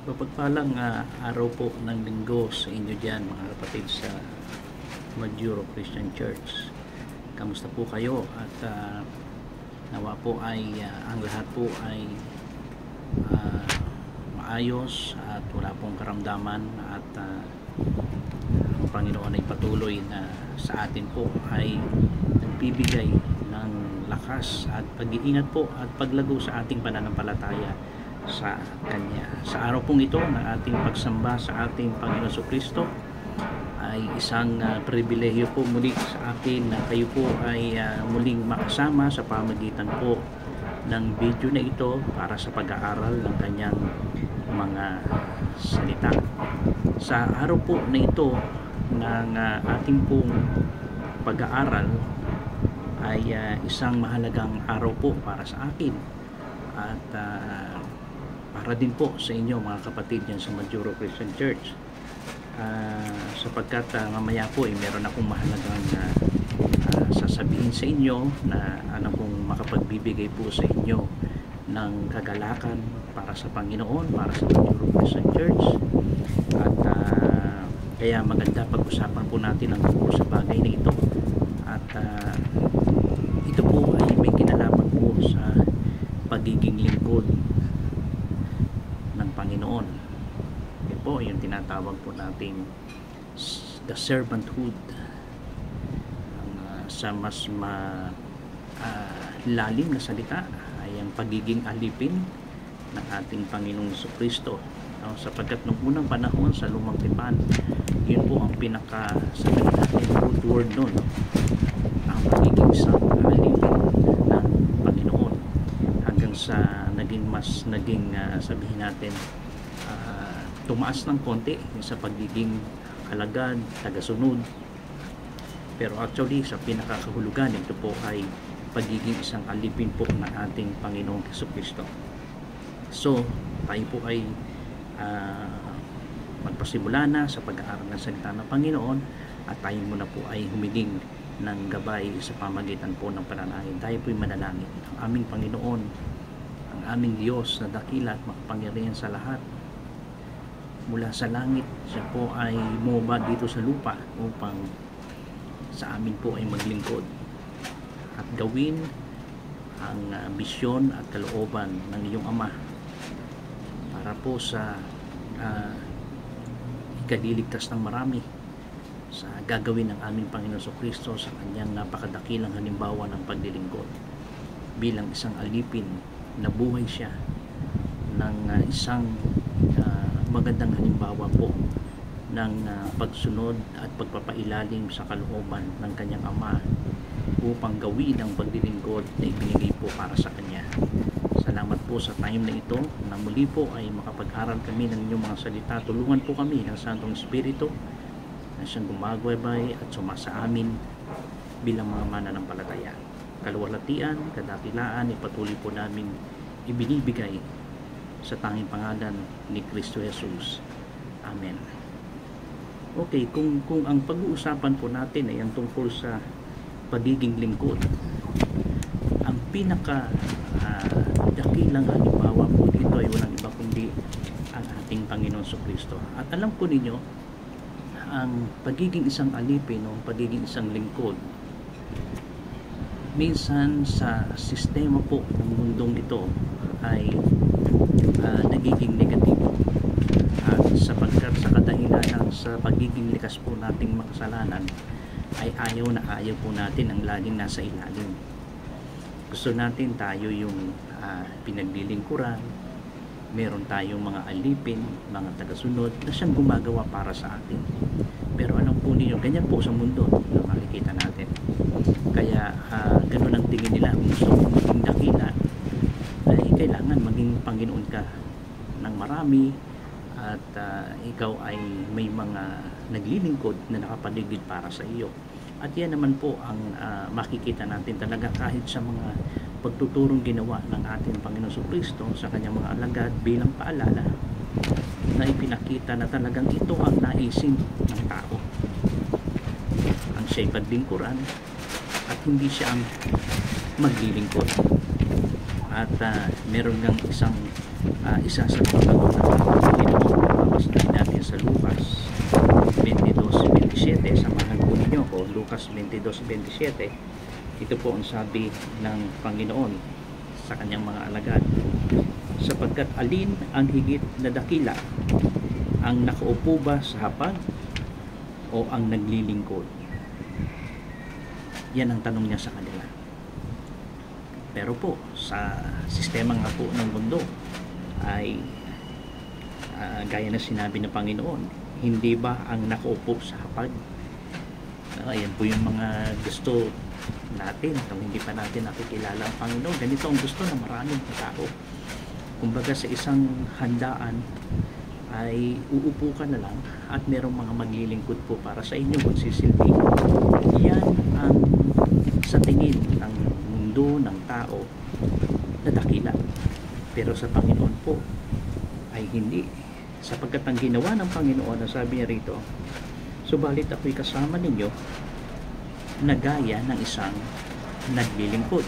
Mapagpalang araw po ng linggo sa inyo dyan mga kapatid sa Majuro Christian Church. Kamusta po kayo? At nawa po ay ang lahat po ay maayos at wala pong karamdaman at ang Panginoon ay patuloy na sa atin po ay nagbibigay ng lakas at pag-iingat po at paglago sa ating pananampalataya sa Kanya. Sa araw pong ito ng ating pagsamba sa ating Panginoon Jesucristo ay isang pribilehyo po muli sa akin na kayo po ay muling makasama sa pamagitan po ng video na ito para sa pag-aaral ng Kanyang mga salita. Sa araw po na ito ng ating pong pag-aaral ay isang mahalagang araw po para sa akin at para din po sa inyo mga kapatid yan sa Majuro Christian Church, sapagkat mamaya po meron akong mahalagang sasabihin sa inyo na alam kong makapagbibigay po sa inyo ng kagalakan para sa Panginoon, para sa Majuro Christian Church. At kaya maganda pag-usapan po natin ang tungkol sa bagay na ito at ito po ay may kinalaman po sa pagiging lingkod ng Panginoon. Ito po yung tinatawag po nating the servanthood. Sa mas lalim na salita ay ang pagiging alipin ng ating Panginoong Jesucristo. Sapagkat nung unang panahon sa Lumang Tipan, yun po ang pinaka sabi natin good word nun, ang pagiging isang alipin ng Panginoon, hanggang sa naging sabihin natin tumaas ng konti sa pagiging alagad, tagasunod, pero actually sa pinakakahulugan ito po ay pagiging isang alipin po ng ating Panginoong Jesucristo. So tayo po ay magpasimula na sa pag-aaral ng salita ng Panginoon at tayo muna po ay humiling ng gabay sa pamagitan po ng panalangin. Tayo po ay manalangin. Ang aming Panginoon, ang aming Diyos na dakila at makapangyarihan sa lahat, mula sa langit siya po ay bumaba dito sa lupa upang sa amin po ay maglingkod at gawin ang bisyon at kalooban ng iyong Ama para po sa ikaliligtas ng marami, sa gagawin ng aming Panginoon Jesucristo sa kanyang napakadakilang halimbawa ng paglilingkod bilang isang alipin na buhay siya ng isang magandang halimbawa po ng pagsunod at pagpapailalim sa kalooban ng kanyang Ama upang gawin ang paglilingkod na ibinigay po para sa kanya. Salamat po sa time na ito na muli po ay makapag-aral kami ng inyong mga salita. Tulungan po kami ng Santong Espiritu na siyang gumagwaybay at sumasa amin bilang mga mananampalataya. Kaluwalhatian, kadakilaan, ipatuloy po namin ibinibigay sa tanging pangalan ni Kristo Jesus. Amen. Okay, kung ang pag-uusapan po natin ay ang tungkol sa pagiging lingkod, ang pinaka dakilang halimbawa po dito ay walang iba kundi ang ating Panginoon Jesucristo. At alam po ninyo, ang pagiging isang alipin o pagiging isang lingkod, minsan sa sistema po ng mundong ito ay nagiging negatibo sapagkat sa kadahilanan sa pagiging likas po nating makasalanan ay ayaw po natin ang laging nasa ilalim. Gusto natin tayo yung pinaglilingkuran, meron tayong mga alipin, mga tagasunod na siyang gumagawa para sa atin. Pero alam po ninyo, ganyan po sa mundo na makikita natin. Kaya ganun ang tingin nila. Kung gusto mong maging dakila ay kailangan maging Panginoon ka ng marami at ikaw ay may mga naglilingkod na nakapaligid para sa iyo. At yan naman po ang makikita natin talaga kahit sa mga pagtuturong ginawa ng ating Panginoon Jesucristo sa kanyang mga alagad bilang paalala na ipinakita na talagang ito ang naisin ng tao. Ang siya'y paglingkuran at hindi siya ang maglilingkod. At meron ng isa sa mga ginawa Lucas 22:27. Ito po ang sabi ng Panginoon sa kanyang mga alagad, sapagkat alin ang higit na dakila, ang nakaupo ba sa hapag o ang naglilingkod? Yan ang tanong niya sa kanila. Pero po sa sistema nga po ng mundo ay gaya na sinabi ng Panginoon, hindi ba ang nakaupo sa hapag? Ayan po yung mga gusto natin kung hindi pa natin nakikilala ang Panginoon. Ganito ang gusto ng maraming tao. Kumbaga sa isang handaan ay uupo ka na lang at merong mga maglilingkod po para sa inyo, magsisilbi. Yan ang sa tingin ng mundo, ng tao na dakila. Pero sa Panginoon po ay hindi, sapagkat ang ginawa ng Panginoon, ang sabi niya rito, subalit ako'y kasama ninyo na gaya ng isang naglilingkod.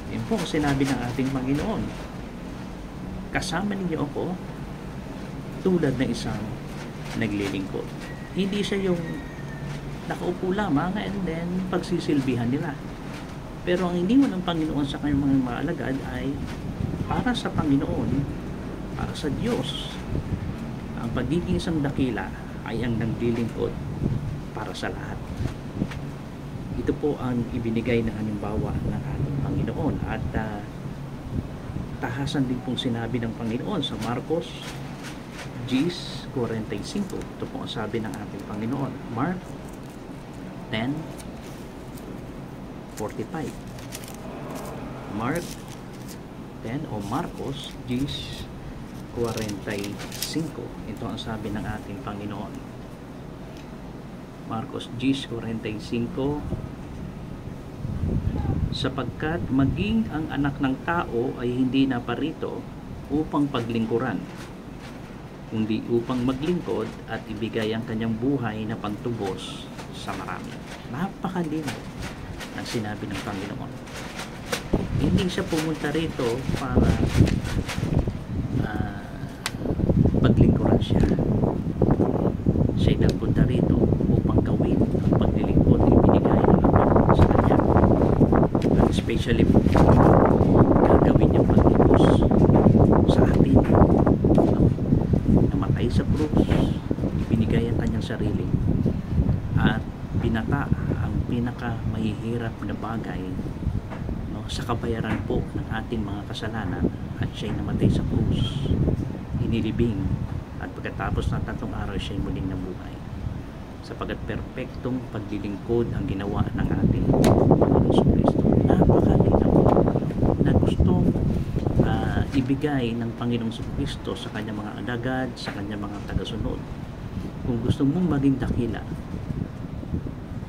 Yan po ang sinabi ng ating Panginoon, kasama ninyo ako tulad ng isang naglilingkod. Hindi siya yung nakaupo lamang and then pagsisilbihan nila. Pero ang iniwan ng Panginoon sa kanyang mga alagad ay para sa Panginoon, para sa Diyos. Ang pagiging isang dakila ay ang naglilingkod para sa lahat. Ito po ang ibinigay na halimbawa ng ating Panginoon, at tahasan din pong sinabi ng Panginoon sa Marcos 10:45. Ito po ang sabi ng ating Panginoon, Mark 10:45. Mark 10 o Marcos 10:45. Ito ang sabi ng ating Panginoon. Marcos 10:45, sapagkat maging ang anak ng tao ay hindi naparito upang paglingkuran, kundi upang maglingkod at ibigay ang kanyang buhay na pantubos sa marami. Napakalinaw ng sinabi ng Panginoon. Hindi siya pumunta rito para paglingkuran siya. Siya'y nagpunta rito upang gawin ang paglilingkod na ibinigay ng Ama sa kanya. At especially po, gagawin niyang pagtubos sa atin. Namatay sa krus, ibinigay ang kanyang sarili at binata ang pinaka mahihirap na bagay, no, sa kabayaran po ng ating mga kasalanan, at siya'y namatay sa krus, inilibing, at pagkatapos ng 3 araw siya'y muling nabuhay, sapagat perpektong paglilingkod ang ginawa ng ating Panginoon Kristo. Napakalinaw na gustong ibigay ng Panginoong Kristo sa kanyang mga alagad, sa kanyang mga tagasunod. Kung gusto mong maging dakila,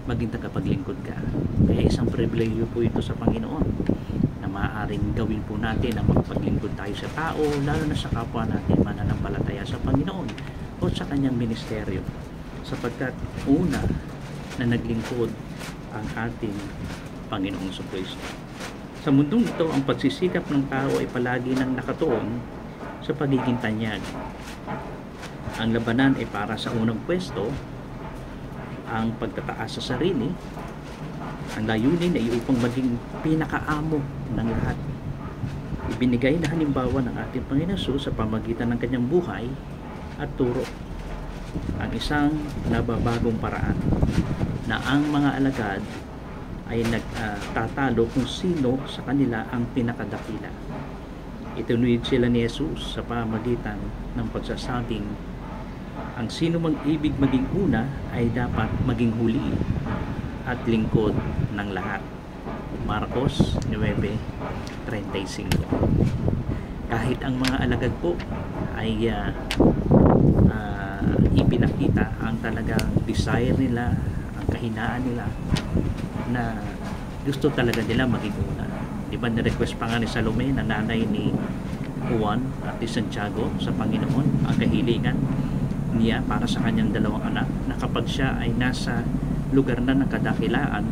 maging tagapaglingkod ka. Kaya isang pribilehiyo po ito sa Panginoon, na maaaring gawin po natin ang magpaglingkod tayo sa tao, lalo na sa kapwa natin mananampalataya sa Panginoon o sa kanyang ministeryo, sapagkat una na naglingkod ang ating Panginoong Kristo. Sa mundong ito, ang pagsisikap ng tao ay palagi nang nakatuon sa pagiging tanyag. Ang labanan ay para sa unang pwesto, ang pagtataas sa sarili. Ang layunin ay upang maging pinakaamo ng lahat. Ibinigay na halimbawa ng ating Panginoon sa pamagitan ng kanyang buhay at turo, ang isang nababagong paraan na ang mga alagad ay nagtatalo kung sino sa kanila ang pinakadakila. Itinuwid sila ni Jesus sa pamagitan ng pagsasabing, ang sino mang ibig maging una ay dapat maging huli at lingkod ng lahat. Marcos 9:35. Kahit ang mga alagad po ay ipinakita ang talagang desire nila, ang kahinaan nila, na gusto talaga nila maging una. Diba na-request pa nga ni Salome, na nanay ni Juan at ni Santiago, sa Panginoon, ang kahilingan niya para sa kanyang 2 anak, na kapag siya ay nasa lugar na ng kadakilaan,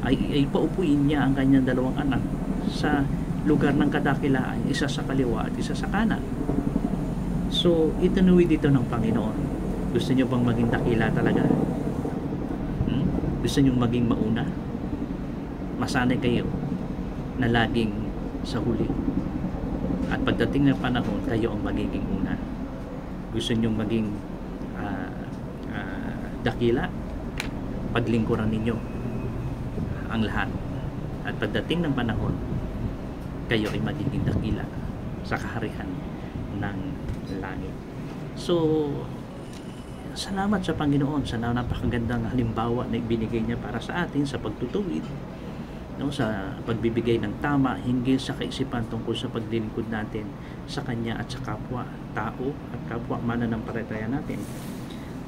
ay paupuin niya ang kanyang 2 anak sa lugar ng kadakilaan, isa sa kaliwa at isa sa kanan. So itinuwid dito ng Panginoon. Gusto niyo bang maging dakila talaga? Gusto nyong maging mauna? Masanay kayo na laging sa huli. At pagdating ng panahon, kayo ang magiging una. Gusto nyong maging dakila? Paglingkuran ninyo ang lahat. At pagdating ng panahon, kayo ay magiging dakila sa kaharian ng langit. So, salamat sa Panginoon sa napakagandang halimbawa na ibinigay niya para sa atin sa pagtutuwid, no, sa pagbibigay ng tama hinggil sa kaisipan tungkol sa paglilingkod natin sa Kanya at sa kapwa tao at kapwa mananampalataya natin.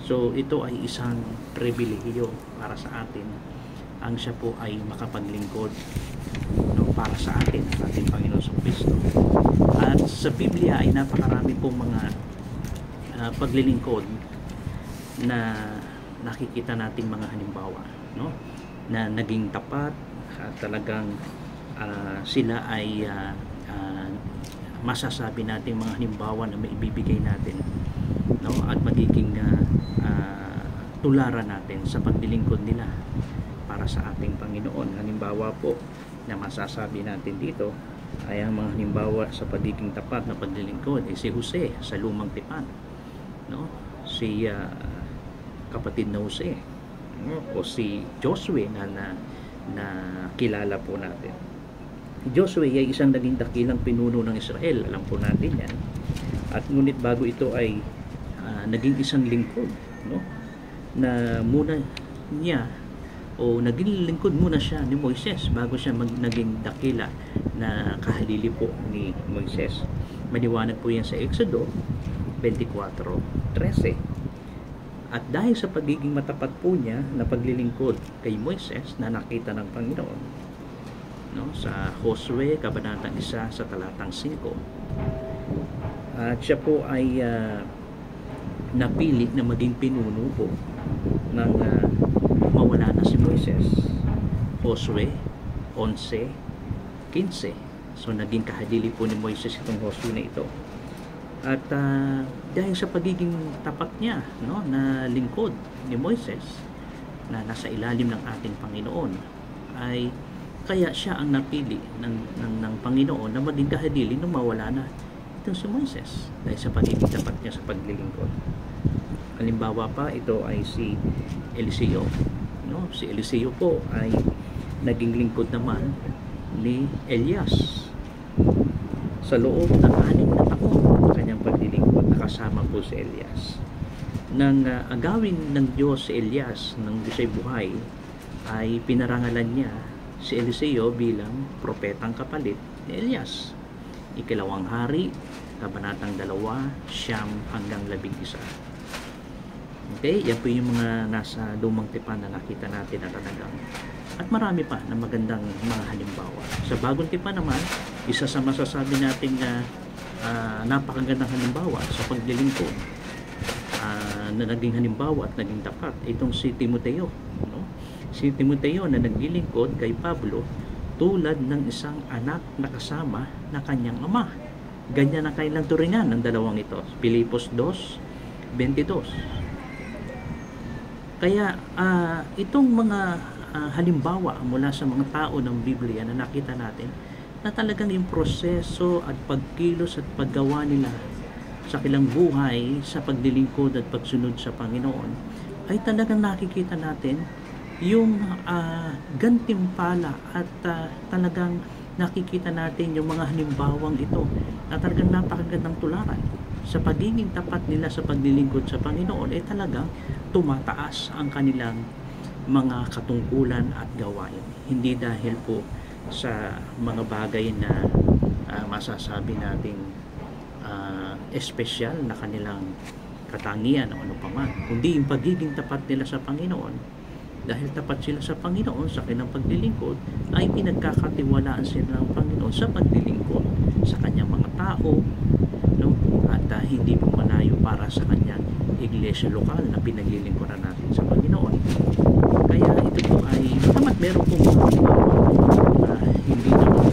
So ito ay isang pribilehiyo para sa atin ang siya po ay makapaglingkod, no, para sa atin ang ating Panginoon sa Kristo. At sa Biblia ay napakarami pong mga paglilingkod na nakikita nating mga halimbawa, no, na naging tapat at talagang sila ay masasabi nating mga halimbawa na maibibigay natin, no, at magiging tularan natin sa paglilingkod nila para sa ating Panginoon. Halimbawa po na masasabi natin dito ay ang mga halimbawa sa pagiging tapat na paglilingkod ay si Jose sa Lumang Tipan, no, si kapatid na Jose, no, o si Josue na kilala po natin. Josue ay isang naging dakilang pinuno ng Israel, alam po natin yan. At ngunit bago ito ay naging isang lingkod, no, na muna niya o naging lingkod muna siya ni Moises bago siya naging dakila na kahalili po ni Moises. Maliwanag po yan sa Exodo 24:13. At dahil sa pagiging matapat po niya na paglilingkod kay Moises na nakita ng Panginoon, no, sa Josue kabanatang 1 sa talatang 5, at siya po ay napili na maging pinuno po ng mawala na si Moises. Josue 11:15. So naging kahadili po ni Moises itong Josue na ito. At dahil sa pagiging tapat niya, no, na lingkod ni Moises na nasa ilalim ng ating Panginoon, ay kaya siya ang napili ng Panginoon na maging kahadili nung mawala na itong si Moises dahil sa pagiging tapat niya sa paglilingkod. Halimbawa pa, ito ay si Eliseo, no? Si Eliseo po ay naging lingkod naman ni Elias sa loob ng 6 na taon kanyang paglilingkod. Nakasama po si Elias. Nang agawin ng Diyos si Elias ng siya'y buhay, ay pinarangalan niya si Eliseo bilang propetang kapalit ni Elias. Ikalawang Hari, kabanatang 2, 9-11. Okay, yan po yung mga nasa Lumang Tipan na nakita natin na talagang. At marami pa na magandang mga halimbawa. Sa Bagong Tipan naman, isa sa masasabi natin na napakagandang halimbawa sa paglilingkod na naging halimbawa at naging tapat, itong si Timoteo, no? Si Timoteo na naglilingkod kay Pablo tulad ng isang anak na kasama na kanyang ama. Ganyan ang kanilang turingan ng dalawang ito. Pilipos 2:22. Kaya itong mga halimbawa mula sa mga tao ng Biblia na nakita natin na talagang yung proseso at pagkilos at paggawa nila sa kanilang buhay sa paglilingkod at pagsunod sa Panginoon ay talagang nakikita natin yung gantimpala at talagang nakikita natin yung mga halimbawang ito na talagang napakagandang tularan sa pagiging tapat nila sa paglilingkod sa Panginoon ay talagang tumataas ang kanilang mga katungkulan at gawain. Hindi dahil po sa mga bagay na masasabi nating espesyal na kanilang katangian o ano paman, kundi yung pagiging tapat nila sa Panginoon. Dahil tapat sila sa Panginoon sa kanilang paglilingkod, ay pinagkakatiwalaan sila ng Panginoon sa paglilingkod sa kanyang mga tao, no? At hindi po malayo para sa kanyang iglesia lokal na pinaglilingkuran natin sa Panginoon. Kaya ito po ay bagamat meron pong hindi naman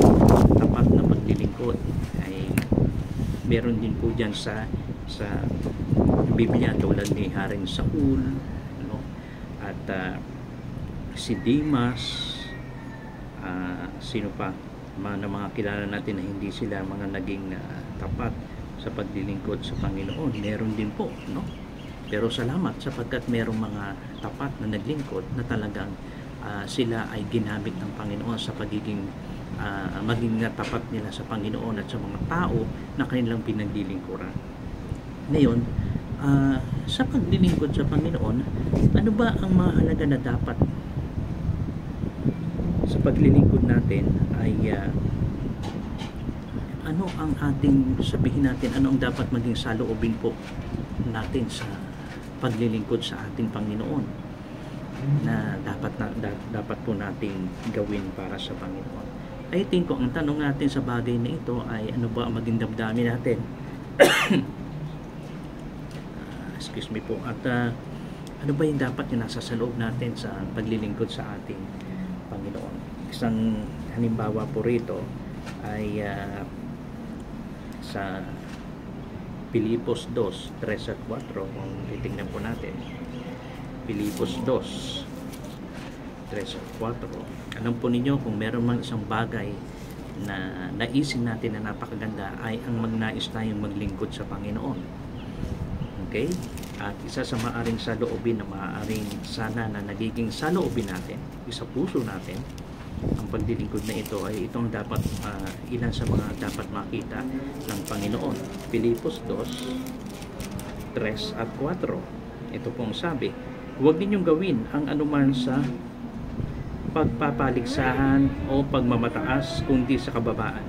tapat na paglilingkod, ay meron din po dyan sa Biblia tulad ni Haring Saul, no? At si Dimas, sino pa, mga kilala natin na hindi sila mga naging tapat sa paglilingkod sa Panginoon. Meron din po, no? Pero salamat sapagkat merong mga tapat na naglingkod na talagang sila ay ginamit ng Panginoon sa pagiging maging tapat nila sa Panginoon at sa mga tao na kanilang pinaglilingkuran. Ngayon, sa paglilingkod sa Panginoon, ano ba ang mahalaga na dapat sa paglilingkod natin ay ano ang ating sabihin natin, ano ang dapat maging saloobin po natin sa paglilingkod sa ating Panginoon na dapat po nating gawin para sa Panginoon. I think ko ang tanong natin sa bagay na ito ay ano ba ang maging damdamin natin excuse me po, at ano ba yung dapat yung nasa sa loob natin sa paglilingkod sa ating Panginoon. Isang halimbawa po rito ay sa Pilipos 2, 3 at 4, kung titignan po natin Pilipos 2, 3 at 4. Alam po ninyo, kung meron mang isang bagay na naisin natin na napakaganda ay ang magnais tayong maglingkod sa Panginoon. Okay? At isa sa maaring saloobin na maaaring sana na nagiging saloobin natin, isa puso natin, ang paglilingkod na ito ay itong dapat ilan sa mga dapat makita ng Panginoon. Pilipos 2, 3 at 4. Ito pong sabi, huwag ninyong gawin ang anuman sa pagpapaligsahan o pagmamataas kundi sa kababaan.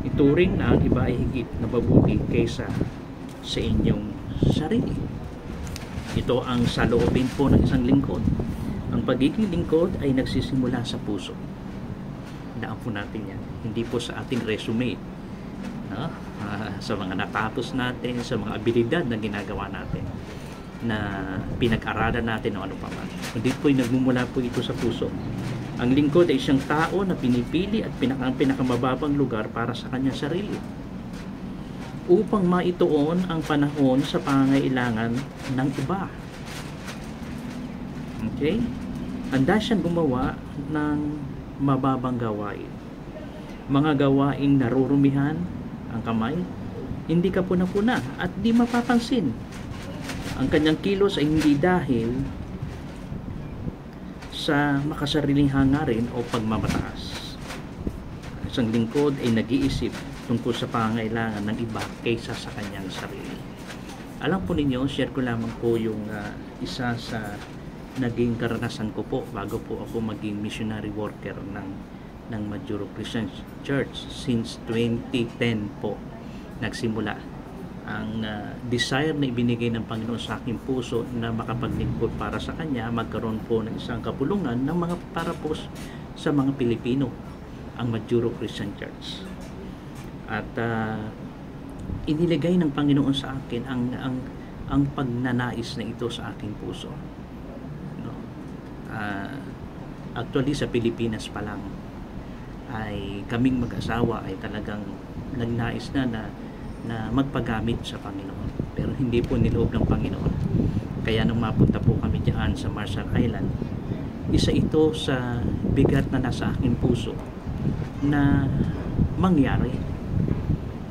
Ituring na ang iba ay higit na mabuti kaysa sa inyong sarili. Ito ang saloobin po ng isang lingkod. Ang pagiging lingkod ay nagsisimula sa puso. Daan po natin yan. Hindi po sa ating resume, no? Sa mga natapos natin, sa mga abilidad na ginagawa natin, na pinag-aralan natin o ano pa man. Hindi po nagmumula po ito sa puso. Ang lingkod ay isang tao na pinipili at ang pinakamababang lugar para sa kanyang sarili, upang maituon ang panahon sa pangangailangan ng iba. Okay? Handa siyang gumawa ng mababang gawain. Mga gawaing narurumihan ang kamay, hindi kapuna-puna at di mapapansin. Ang kanyang kilos ay hindi dahil sa makasariling hangarin o pagmamataas. Isang lingkod ay nag-iisip tungkol sa pangangailangan ng iba kaysa sa kanyang sarili. Alam po ninyo, share ko lamang po yung isa sa naging karanasan ko po bago po ako maging missionary worker ng Majuro Christian Church. Since 2010 po nagsimula ang desire na ibinigay ng Panginoon sa aking puso na makapaglingkod para sa Kanya, magkaroon po ng isang kapulungan ng mga para po sa mga Pilipino, ang Majuro Christian Church. At iniligay ng Panginoon sa akin ang pagnanais na ito sa aking puso. No? Actually sa Pilipinas pa lang ay kaming mag-asawa ay talagang nagnais na magpagamit sa Panginoon, pero hindi po niloob ng Panginoon. Kaya nung mapunta po kami diyan sa Marshall Island, isa ito sa bigat na nasa aking puso na mangyari.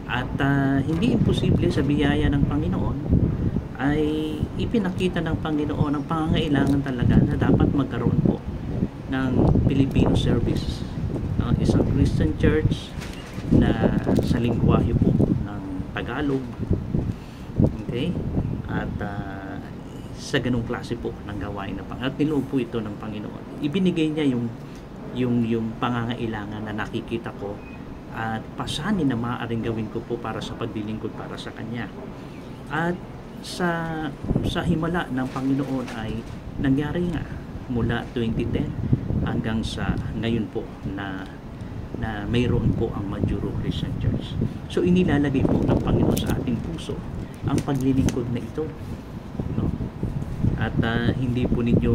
At hindi imposible sa biyaya ng Panginoon ay ipinakita ng Panginoon ang pangangailangan talaga na dapat magkaroon po ng Filipino service, isang Christian church na sa lingwahe po ng Tagalog, okay? At sa ganung klase po ng gawain na Panginoon. At niloob po ito ng Panginoon. Ibinigay niya yung pangangailangan na nakikita ko at pasanin na maaaring gawin ko po para sa paglilingkod para sa Kanya. At sa himala ng Panginoon ay nangyari nga mula 2010 hanggang sa ngayon po na mayroon po ang Majuro Christian Church. So inilalagay po ng Panginoon sa ating puso ang paglilingkod na ito, no? At hindi po ninyo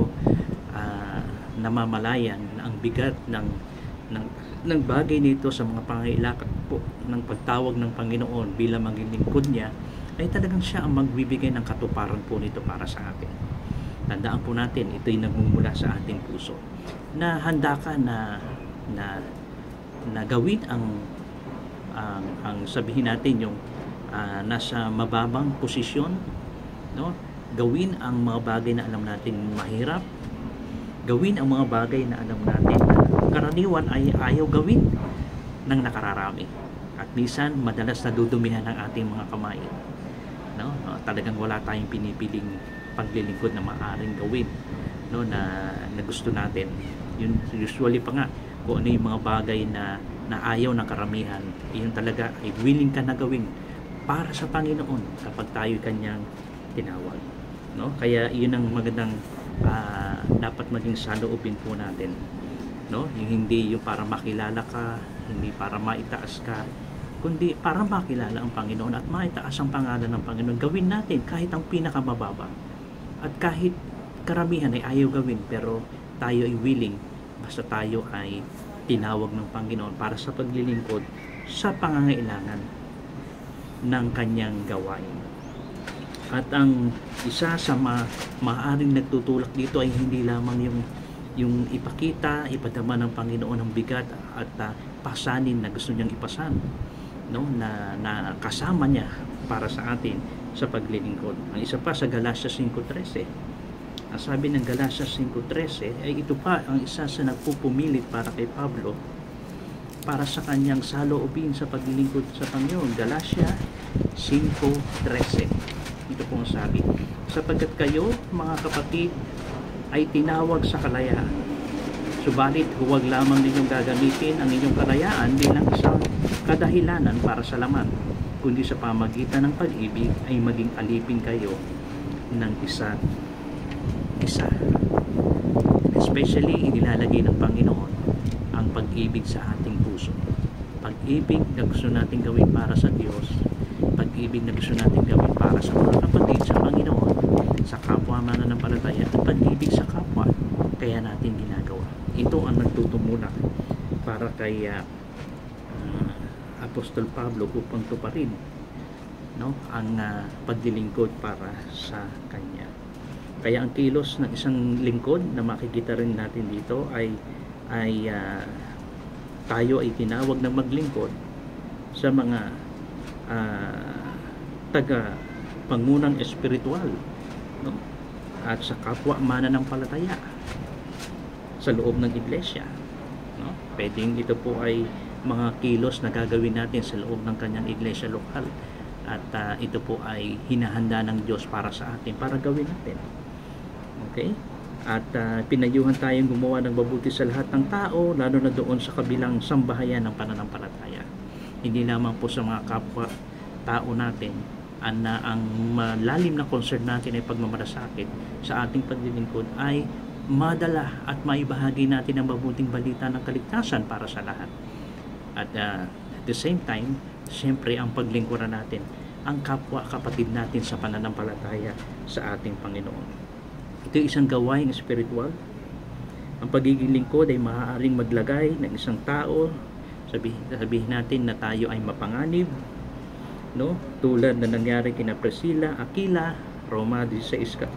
namamalayan na ang bigat ng bagay nito sa mga pangangailangan po ng pagtawag ng Panginoon bilang maging lingkod niya, ay talagang siya ang magbibigay ng katuparan po nito para sa atin. Tandaan po natin, ito'y nagmumula sa ating puso. Na handa ka na gawin ang sabihin natin yung nasa mababang posisyon, no? Gawin ang mga bagay na alam natin mahirap. Gawin ang mga bagay na alam natin karaniwan ay ayaw gawin ng nakararami. At minsan madalas nadudumihan ng ating mga kamay, no? Talagang wala tayong pinipiling paglilingkod na maaaring gawin, no, na gusto natin. Yun usually pa nga kung ano yung mga bagay na ayaw ng karamihan, yun talaga ay willing ka na gawin para sa Panginoon kapag tayo kanyang tinawag, no? Kaya yun ang magandang dapat maging saloobin po natin, no? Yung hindi yung para makilala ka, hindi para maitaas ka, kundi para makilala ang Panginoon at maitaas ang pangalan ng Panginoon. Gawin natin kahit ang pinakamababa. At kahit karamihan ay ayaw gawin, pero tayo ay willing basta tayo ay tinawag ng Panginoon para sa paglilingkod sa pangangailangan ng kanyang gawain. At ang isa sa maaaring nagtutulak dito ay hindi lamang yung ipakita, ipadama ng Panginoon ang bigat at pasanin na gusto niyang ipasan, no, na kasama niya para sa atin sa paglilingkod. Ang isa pa sa Galatias 5:13. Ang sabi ng Galatias 5:13 ay ito pa ang isa sa nagpupumilit para kay Pablo para sa kanyang saloobin sa paglilingkod sa Panginoon. Galatias 5:13. Ito po ang sabi, sapagkat kayo mga kapatid ay tinawag sa kalayaan, subalit huwag lamang ninyong gagamitin ang inyong kalayaan bilang isang kadahilanan para sa laman, kundi sa pamagitan ng pag-ibig ay maging alipin kayo ng isa't isa. Especially inilalagay ng Panginoon ang pag-ibig sa ating puso. Pag-ibig na gusto natin gawin para sa Diyos, pag-ibig na gusto natin gawin para sa mga kapatid, sa Panginoon, sa kapwa mananampalataya, at pag-ibig sa kapwa kaya natin ginagawa. Ito ang nagtutumulak para kay Apostol Pablo upang tuparin, no, ang paglilingkod para sa kanya. Kaya ang kilos ng isang lingkod na makikita rin natin dito ay tayo ay tinawag na maglingkod sa mga taga pangunang espiritual, no, at sa kapwa mananampalataya sa loob ng iglesia, no? Pwedeng ito po ay mga kilos na gagawin natin sa loob ng kanyang iglesia lokal, at ito po ay hinahanda ng Diyos para sa atin, para gawin natin. Okay? At pinayuhan tayong gumawa ng mabuti sa lahat ng tao, lalo na doon sa kabilang sambahayan ng pananampalataya. Hindi lamang po sa mga kapwa tao natin, ang malalim na concern natin ay pagmamalasakit sa ating paglilingkod ay madala at maibahagi natin ang mabuting balita ng kaligtasan para sa lahat. At at the same time, siyempre ang paglingkuran natin ang kapwa kapatid natin sa pananampalataya sa ating Panginoon. Ito ay isang gawaing espiritual. Ang pagiging lingkod ay maaaring maglagay ng isang tao, sabihin natin na tayo ay mapanganib, no, tulad na nangyari kina Priscilla, Aquila, Roma 16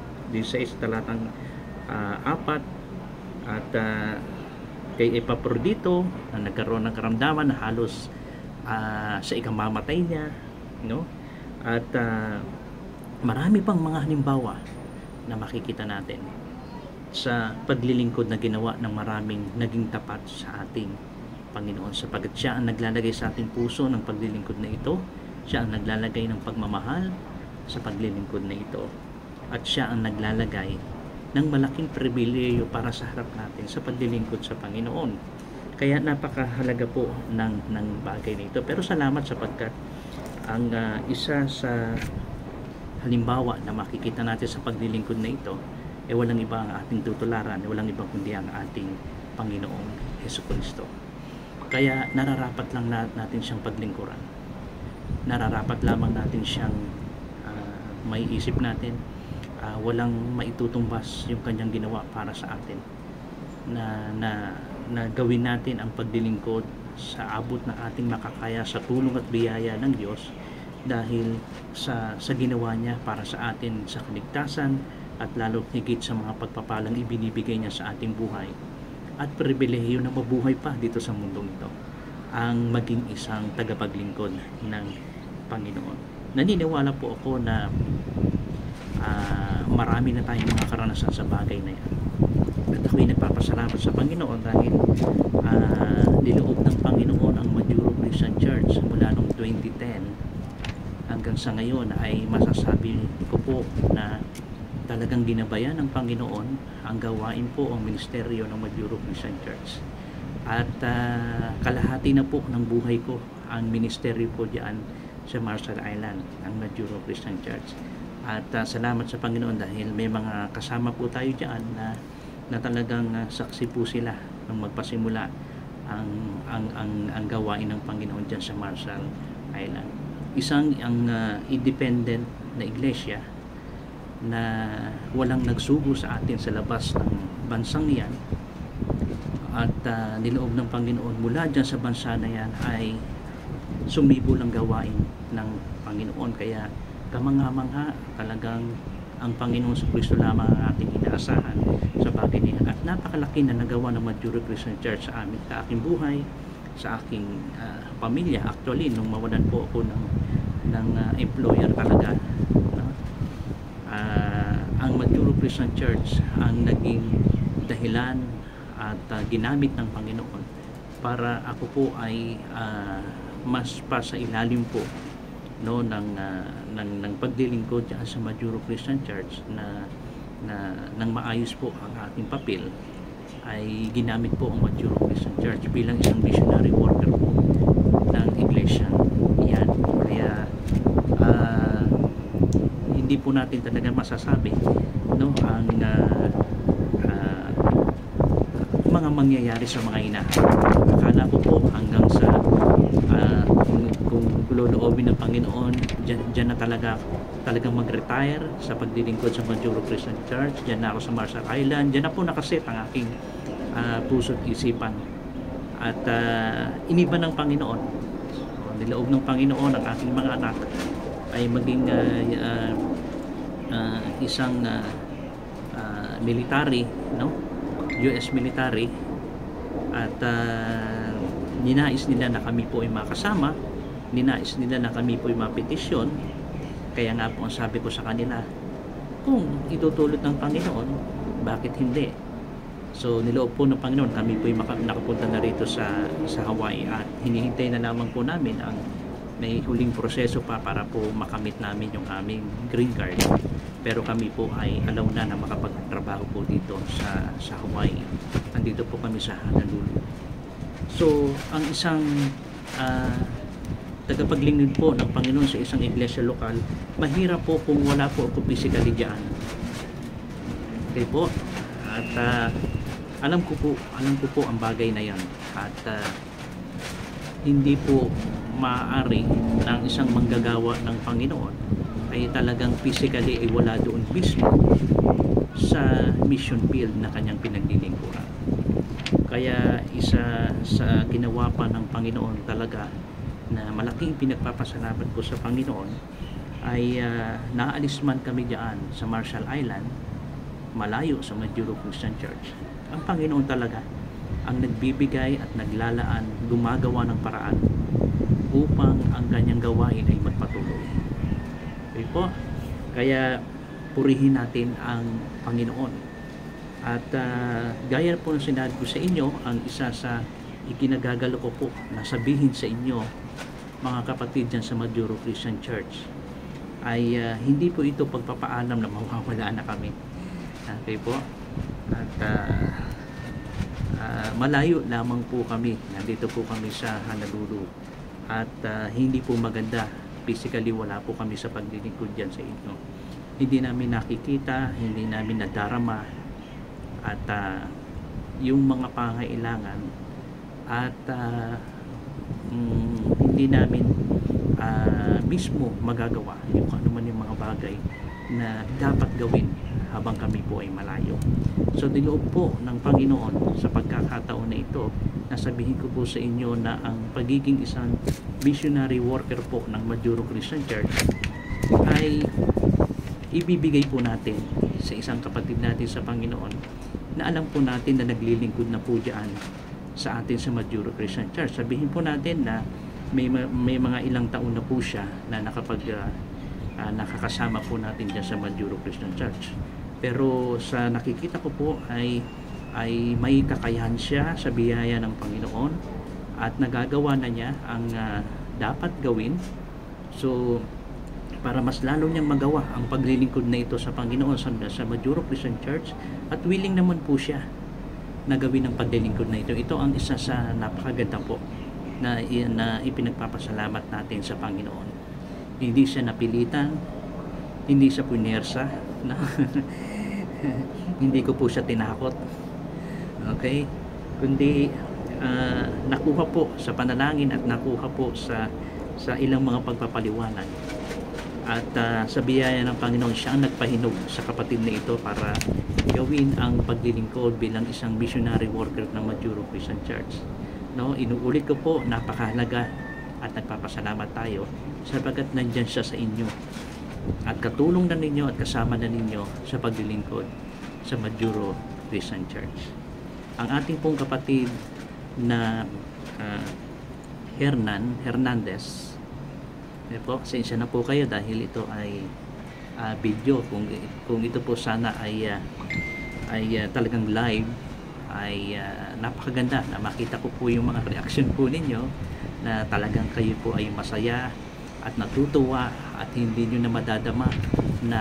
talatang 4, at kay Epaprodito na nagkaroon ng karamdaman na halos sa ikamamatay niya, no? At marami pang mga halimbawa na makikita natin sa paglilingkod na ginawa ng maraming naging tapat sa ating Panginoon, sapagkat siya ang naglalagay sa ating puso ng paglilingkod na ito. Siya ang naglalagay ng pagmamahal sa paglilingkod na ito, at siya ang naglalagay ng malaking pribileyo para sa harap natin sa paglilingkod sa Panginoon. Kaya napakahalaga po ng bagay nito. Pero salamat sapagkat ang isa sa halimbawa na makikita natin sa paglilingkod na ito ay walang iba ang ating tutularan, walang iba kundi ang ating Panginoong Hesukristo. Kaya nararapat lang natin siyang paglingkuran. Nararapat lamang natin siyang may isip natin. Walang maitutumbas yung kanyang ginawa para sa atin, na gawin natin ang paglilingkod sa abot na ating makakaya sa tulong at biyaya ng Diyos, dahil sa ginawa niya para sa atin sa kaligtasan, at lalo higit sa mga pagpapalang ibinibigay niya sa ating buhay at pribilehiyo na mabuhay pa dito sa mundong ito, ang maging isang tagapaglingkod ng Panginoon. Naniniwala po ako na marami na tayong mga karanasan sa bagay na yan. At ako'y nagpapasalamat sa Panginoon dahil niloob ng Panginoon ang Majuro Christian Church mula noong 2010 hanggang sa ngayon ay masasabi ko po na talagang ginabayan ng Panginoon ang gawain po ang ministeryo ng Majuro Christian Church. At kalahati na po ng buhay ko ang ministeryo po diyan sa Marshall Island, ang Majuro Christian Church. At salamat sa Panginoon dahil may mga kasama po tayo diyan na talagang saksi po sila nung magpasimula ang gawain ng Panginoon diyan sa Marshall Island. Isang independent na iglesia na walang nagsugo sa atin sa labas ng bansang yan, at niloob ng Panginoon mula dyan sa bansa na yan ay sumibol ang gawain ng Panginoon. Kaya kamangha-mangha talagang ang Panginoon sa Kristo lamang ang ating inaasahan sa bagay niyan. At napakalaki na nagawa ng Majuro Christian Church sa amin, sa aking buhay, sa aking pamilya. Actually, nung mawalan po ako ng employer talaga, ang Majuro Christian Church ang naging dahilan at ginamit ng Panginoon para ako po ay mas pa sa ilalim po ng pagdilingkod diyan sa Majuro Christian Church na nang maayos po ang ating papel ay ginamit po ang Majuro Christian Church bilang isang missionary worker po ng iglesia. Yan. Kaya hindi po natin talaga masasabi ang mga mangyayari sa mga ina. Akala ko po hanggang sa kung loloobin ng Panginoon, dyan na talagang mag-retire sa pagdilingkod sa Majuro Christian Church. Dyan na ako sa Marshall Island. Dyan na po nakaset ang aking puso at isipan. At iniba ng Panginoon, niloob ng Panginoon ang aking mga anak ay maging isang military, US military, at ninais nila na kami po ay makasama, ninais nila na kami po ay mapetisyon. Kaya nga po ang sabi ko sa kanila, kung itutulot ng Panginoon, bakit hindi? So niloob po ng Panginoon, kami po ay nakapunta na rito sa Hawaii, at hinihintay na lamang po namin ang may huling proseso pa para po makamit namin yung aming green card. Pero kami po ay alaw na makapagtrabaho po dito sa Hawaii. Nandito po kami sa Honolulu. So ang isang tagapaglingkod po ng Panginoon sa isang iglesia lokal, mahirap po kung wala po ako physically dyan. Okay po? At alam ko po ang bagay na yan. At hindi po maaari ng isang manggagawa ng Panginoon ay talagang physically ay wala doon mismo sa mission field na kanyang pinaglilingkuran. Kaya isa sa ginawa pa ng Panginoon talaga na malaking pinagpapasalamat ko sa Panginoon ay naalis man kami diyan sa Marshall Island, malayo sa Majuro Christian Church. Ang Panginoon talaga ang nagbibigay at naglalaan, gumagawa ng paraan upang ang kanyang gawain ay magpatuloy. Okay po? Kaya purihin natin ang Panginoon. At gaya po ng sinabi ko sa inyo, ang isa sa ikinagagalo ko po na sabihin sa inyo, mga kapatid dyan sa Majuro Christian Church, ay hindi po ito pagpapaalam na mawawala na kami. Okay po? At malayo lamang po kami. Nandito po kami sa Honolulu. At hindi po maganda. Physically wala po kami sa paglilingkod dyan sa inyo. Hindi namin nakikita, hindi namin nadarama. At yung mga pangailangan at hindi namin mismo magagawa yung ano man yung mga bagay na dapat gawin habang kami po ay malayo. So niloob po ng Panginoon sa pagkakataon na ito, nasabihin ko po sa inyo na ang pagiging isang missionary worker po ng Majuro Christian Church ay ibibigay po natin sa isang kapatid natin sa Panginoon na alam po natin na naglilingkod na po diyan sa atin sa Majuro Christian Church. Sabihin po natin na may mga ilang taon na po siya na nakakasama po natin diyan sa Majuro Christian Church. Pero sa nakikita ko po ay may kakayahan siya sa biyaya ng Panginoon at nagagawa na niya ang dapat gawin. So para mas lalo niyang magawa ang paglilingkod na ito sa Panginoon sa Majuro Christian Church, at willing naman po siya na gawin ang paglilingkod na ito. Ito ang isa sa napakaganda po na ipinagpapasalamat natin sa Panginoon. Hindi siya napilitan, hindi siya punersa, no? Hindi ko po siya tinakot, okay, kundi nakuha po sa panalangin at nakuha po sa ilang mga pagpapaliwanag. At sa biyaya ng Panginoon, siya ang nagpahinog sa kapatid na ito para gawin ang paglilingkod bilang isang missionary worker ng Majuro Christian Church. No, inuulit ko po, napakahalaga at nagpapasalamat tayo sapagkat nandyan siya sa inyo at katulong na ninyo at kasama na ninyo sa paglilingkod sa Majuro Christian Church. Ang ating pong kapatid na Hernandez, po, pasensya na po kayo dahil ito ay video. Kung ito po sana ay talagang live, ay napakaganda na makita ko po yung mga reaction po ninyo na talagang kayo po ay masaya at natutuwa at hindi nyo na madadama na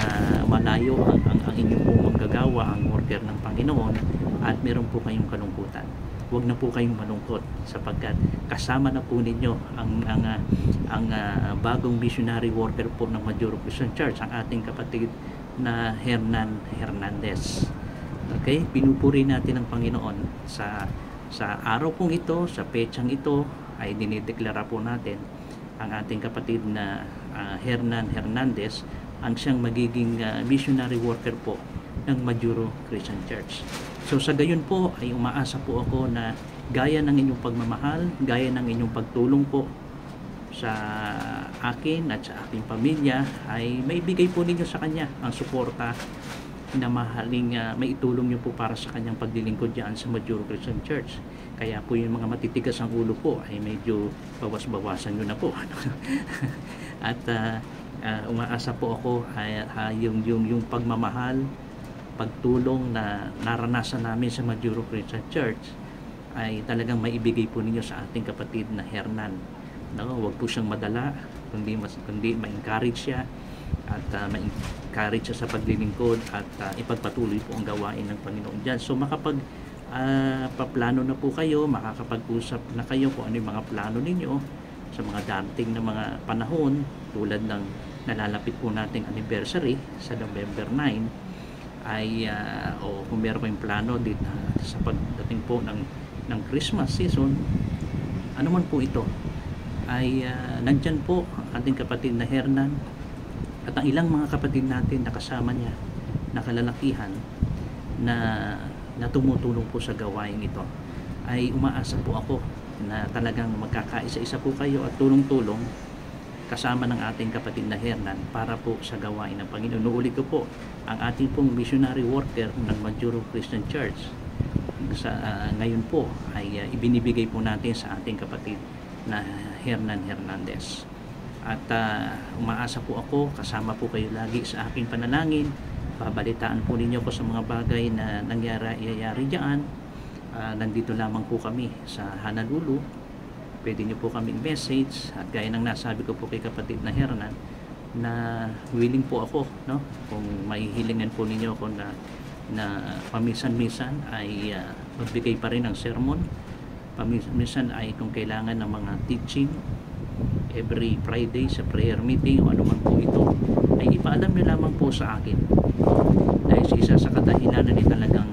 malayo ang inyong pong manggagawa, ang worker ng Panginoon, at meron po kayong kalungkutan. Huwag na po kayong malungkot sapagkat kasama na po ninyo ang bagong missionary worker po ng Majuro Christian Church, ang ating kapatid na Hernandez. Okay, pinupuri natin ang Panginoon sa araw pong ito, sa petsang ito ay dinideklara po natin ang ating kapatid na Hernandez ang siyang magiging missionary worker po ng Majuro Christian Church. So sa gayon po ay umaasa po ako na gaya ng inyong pagmamahal, gaya ng inyong pagtulong po sa akin at sa aking pamilya, ay maibigay po ninyo sa kanya ang suporta na mahaling maitulong nyo po para sa kanyang paglilingkod diyan sa Majuro Christian Church. Kaya po yung mga matitigas ang ulo po ay medyo bawas-bawasan nyo na po. At umaasa po ako ay yung pagmamahal, pagtulong na naranasan namin sa Majuro Christian Church ay talagang maibigay po ninyo sa ating kapatid na Hernan. No, huwag po siyang madala, kundi ma-encourage siya at ma-encourage siya sa paglilingkod at ipagpatuloy po ang gawain ng Panginoon diyan. So paplano na po kayo, makakapag-usap na kayo kung ano yung mga plano ninyo sa mga dating na mga panahon, tulad ng nalalapit po nating anniversary sa November 9, ay o kung meron kayong plano dito sa pagdating po ng Christmas season, ano man po ito, ay nandyan po ang ating kapatid na Hernan at ang ilang mga kapatid natin na kasama niya na kalalakihan na tumutulong po sa gawain ito. Ay umaasa po ako na talagang magkakaisa-isa po kayo at tulong-tulong kasama ng ating kapatid na Hernan para po sa gawain ng Panginoon. Uulit ko po, ang ating pong missionary worker ng Majuro Christian Church ngayon po ay ibinibigay po natin sa ating kapatid na Hernandez. At umaasa po ako, kasama po kayo lagi sa aking panalangin. Babalitaan po ninyo ko sa mga bagay na nangyayari diyan. Nandito lamang po kami sa Honolulu. Pwede nyo po kaming message at gaya ng nasabi ko po kay kapatid na Hernan na willing po ako, no? Kung may hilingan po ninyo ako na paminsan-minsan ay magbigay pa rin ng sermon, paminsan ay kung kailangan ng mga teaching every Friday sa prayer meeting o anuman po ito, ay ipaalam nyo lamang po sa akin, dahil isa sa kadahilanan ay talagang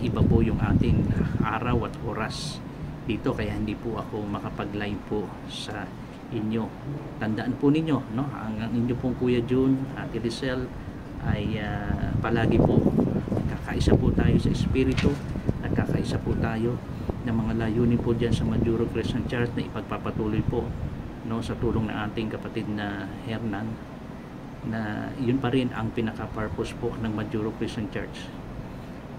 iba po yung ating araw at oras dito, kaya hindi po ako makapag-live po sa inyo. Tandaan po ninyo, no, ang inyo pong Kuya June at Elisel ay palagi po kakaisa po tayo sa espiritu, nagkakaisa po tayo ng mga layunin po diyan sa Majuro Christian Church na ipagpapatuloy po, no, sa tulong ng ating kapatid na Hernan na yun pa rin ang pinaka-purpose po ng Majuro Christian Church,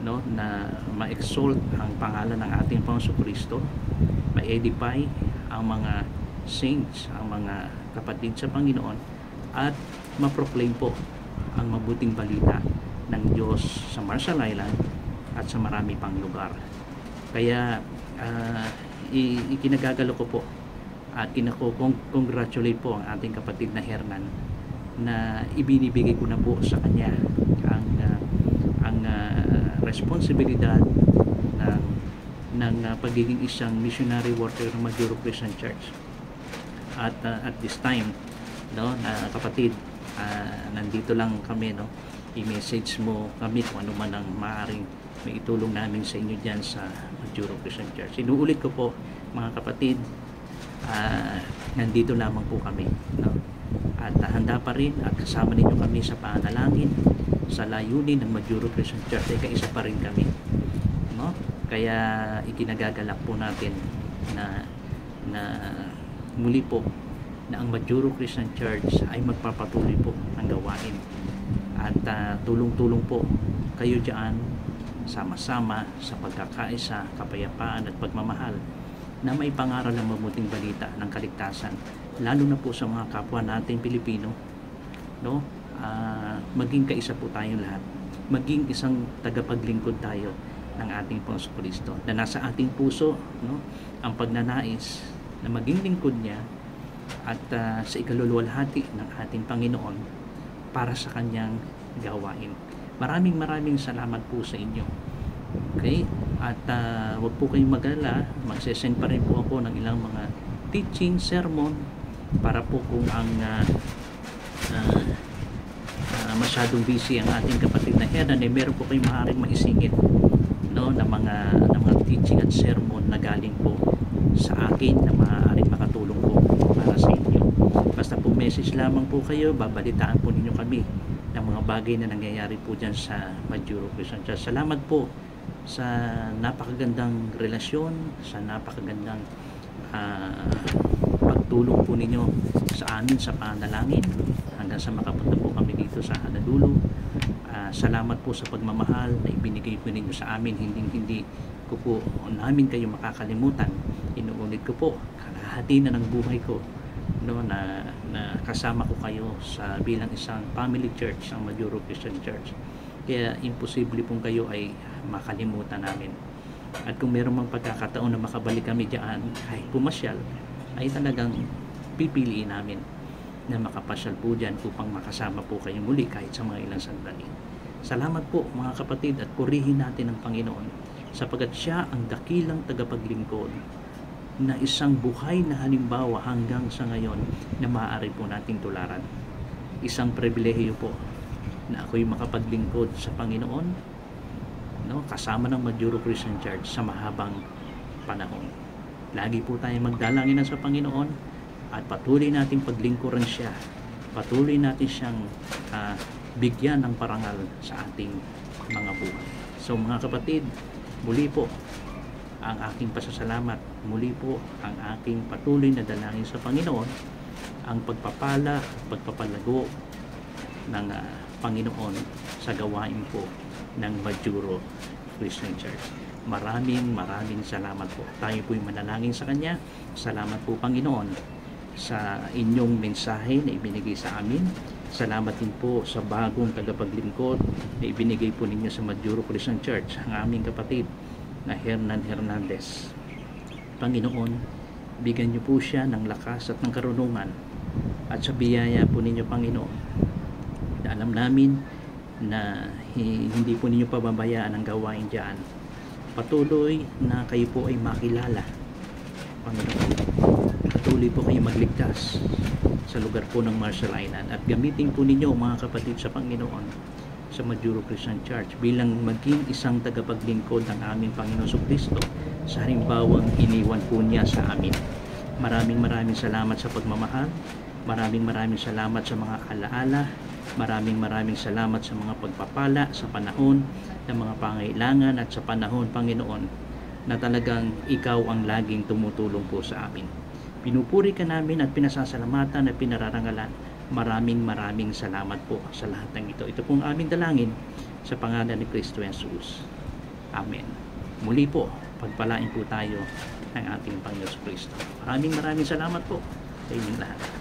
no, na ma-exalt ang pangalan ng ating Panginoong Kristo, ma-edify ang mga saints, ang mga kapatid sa Panginoon, at ma-proclaim po ang mabuting balita ng Diyos sa Marshall Island at sa marami pang lugar. Kaya ikinagagalo ko po at congratulate po ang ating kapatid na Hernan na ibinibigay ko na po sa kanya ang responsibilidad ng pagiging isang missionary worker ng Majuro Christian Church. At this time, no, na kapatid, nandito lang kami, no, i-message mo kami kung ano man ang maaaring may itulong namin sa inyo dyan sa Majuro Christian Church. Inuulit ko po, mga kapatid, nandito lamang po kami, no? At handa pa rin at kasama ninyo kami sa panalangin, sa layunin ng Majuro Christian Church ay kaisa pa rin kami, no? Kaya ikinagagalak po natin na muli po na ang Majuro Christian Church ay magpapatuloy po ng gawain at tulong-tulong po kayo dyan, sama-sama sa pagkakaisa, kapayapaan at pagmamahal na may pangaral ng mabuting balita ng kaligtasan, lalo na po sa mga kapwa natin Pilipino, no? Maging kaisa po tayong lahat, maging isang tagapaglingkod tayo ng ating Panginoong Kristo, na nasa ating puso, no, ang pagnanais na maging lingkod niya at sa ikaluluwalhati ng ating Panginoon para sa kanyang gawain. Maraming salamat po sa inyo. Okay? At wag po kayong mag-alala, magsesend pa rin po ako ng ilang mga teaching, sermon, para po kung ang masyadong busy ang ating kapatid na Hernan, meron po kayong maaaring maisingit, no, na mga teaching at sermon na galing po sa akin na maaaring makatulong po para sa inyo. Basta po message lamang po kayo, babalitaan po ninyo kami ng mga bagay na nangyayari po dyan sa Majuro Christian Church. Salamat po sa napakagandang relasyon, sa napakagandang pagtulong po ninyo sa amin sa panalangin hanggang sa makapunta po kami dito sa Honolulu. Salamat po sa pagmamahal na ibinigay po ninyo sa amin. Hindi ko po namin kayo makakalimutan. Inuulit ko po, kalahati na ng buhay ko, no, na kasama ko kayo sa bilang isang family church, ang Majuro Christian Church. Kaya imposible pong kayo ay makalimutan namin. At kung meron mang pagkakataon na makabalik kami diyan kahit pumasyal, ay talagang pipiliin namin na makapasyal po dyan upang makasama po kayo muli kahit sa mga ilang sandali. Salamat po mga kapatid, at purihin natin ang Panginoon sapagat siya ang dakilang tagapaglingkod na isang buhay na halimbawa hanggang sa ngayon na maaari po nating tularan. Isang pribilehiyo po na ako'y makapaglingkod sa Panginoon, no, kasama ng Majuro Christian Church sa mahabang panahon. Lagi po tayo magdalangin sa Panginoon at patuloy nating paglingkuran siya. Patuloy natin siyang bigyan ng parangal sa ating mga buhay. So mga kapatid, muli po ang aking pasasalamat, muli po ang aking patuloy na dalangin sa Panginoon, ang pagpapala at pagpapalago ng Panginoon sa gawain po ng Majuro Christian Church. Maraming salamat po. Tayo po'y manalangin sa Kanya. Salamat po Panginoon sa inyong mensahe na ibinigay sa amin. Salamat din po sa bagong tagapaglingkod na ibinigay po ninyo sa Majuro Christian Church, ang aming kapatid na Hernan Hernandez. Panginoon, bigyan niyo po siya ng lakas at ng karunungan, at sa biyaya po ninyo Panginoon, na alam namin na hindi po ninyo pababayaan ang gawain diyan. Patuloy na kayo po ay makilala, Panginoon. Patuloy po kayo magligtas sa lugar po ng Marshall Island, at gamitin po ninyo mga kapatid sa Panginoon sa Majuro Christian Church bilang maging isang tagapaglingkod ng aming Panginoon Kristo sa halimbawang iniwan po niya sa amin. Maraming salamat sa pagmamahal. Maraming salamat sa mga alaala. Maraming salamat sa mga pagpapala sa panahon ng mga pangailangan, at sa panahon, Panginoon, na talagang ikaw ang laging tumutulong po sa amin. Pinupuri ka namin at pinasasalamatan at pinararangalan Maraming salamat po sa lahat ng ito. Ito pong aming dalangin sa pangalan ni Kristo Jesus. Amen. Muli po, pagpalain po tayo ng ating Panginoon Kristo. Maraming salamat po sa inyong lahat.